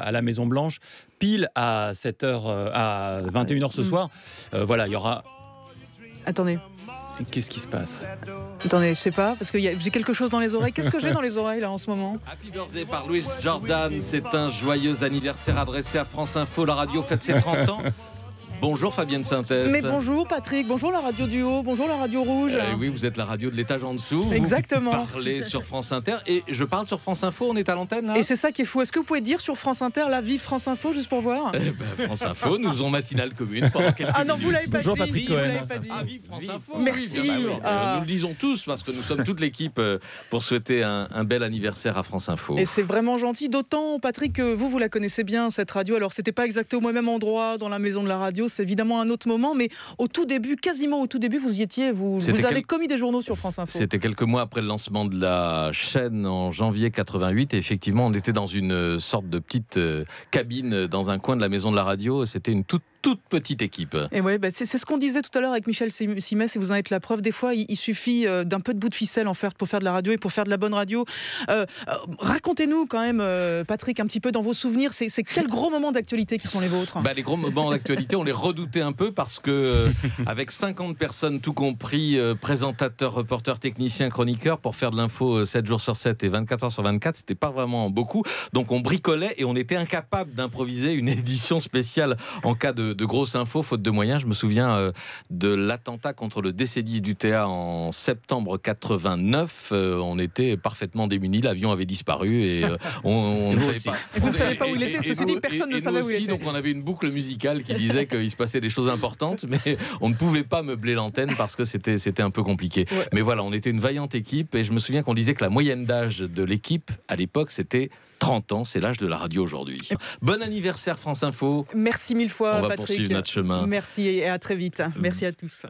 à la Maison Blanche, pile à 7h, à 21h ce soir. Voilà, il y aura... Attendez, Qu'est-ce qui se passe? je sais pas, parce que j'ai quelque chose dans les oreilles. Qu'est-ce que j'ai dans les oreilles là en ce moment? Happy Birthday par Louis Jordan. C'est un joyeux anniversaire adressé à France Info. La radio fête ses 30 ans. Bonjour Fabienne Synthèse. Mais bonjour Patrick, bonjour la radio du haut, bonjour la radio rouge. Oui, vous êtes la radio de l'étage en dessous. Exactement. Vous parlez sur France Inter et je parle sur France Info, on est à l'antenne là. Et c'est ça qui est fou. Est-ce que vous pouvez dire sur France Inter, la vive France Info, juste pour voir? France Info, nous faisons matinale commune pendant quelques minutes. Ah non, vous l'avez pas Bonjour, dit. Patrick Vous Cohen. l'avez pas dit. Ah vive France Info. Merci. Oui, bien sûr. Nous le disons tous parce que nous sommes toute l'équipe pour souhaiter un bel anniversaire à France Info. Et c'est vraiment gentil, d'autant Patrick que vous la connaissez bien cette radio. Alors c'était pas exactement au même endroit dans la maison de la radio, c'est évidemment un autre moment, mais au tout début, quasiment au tout début, vous y étiez, vous avez commis des journaux sur France Info. C'était quelques mois après le lancement de la chaîne en janvier 88 et effectivement on était dans une sorte de petite cabine dans un coin de la maison de la radio. C'était une toute petite équipe. Et ouais, c'est ce qu'on disait tout à l'heure avec Michel Simès, et vous en êtes la preuve. Des fois, il suffit d'un peu de bout de ficelle pour faire de la radio et pour faire de la bonne radio. Racontez-nous quand même, Patrick, un petit peu dans vos souvenirs, c'est quels gros moments d'actualité qui sont les vôtres? Les gros moments d'actualité, on les redoutait un peu parce que avec 50 personnes, tout compris, présentateurs, reporters, techniciens, chroniqueurs, pour faire de l'info 7 jours sur 7 et 24 heures sur 24, c'était pas vraiment beaucoup. Donc on bricolait et on était incapable d'improviser une édition spéciale en cas de grosses infos, faute de moyens. Je me souviens de l'attentat contre le DC-10 du TA en septembre 89. On était parfaitement démunis, l'avion avait disparu et on ne savait pas. Et vous ne savez pas où il était. Ceci dit, personne ne savait où il était. Donc on avait une boucle musicale qui disait qu'il se passait des choses importantes, mais on ne pouvait pas meubler l'antenne parce que c'était un peu compliqué. Ouais. Mais voilà, on était une vaillante équipe et je me souviens qu'on disait que la moyenne d'âge de l'équipe à l'époque c'était 30 ans, c'est l'âge de la radio aujourd'hui. Bon anniversaire France Info. Merci mille fois, on va Patrick. poursuivre notre chemin. Merci et à très vite. Merci à tous.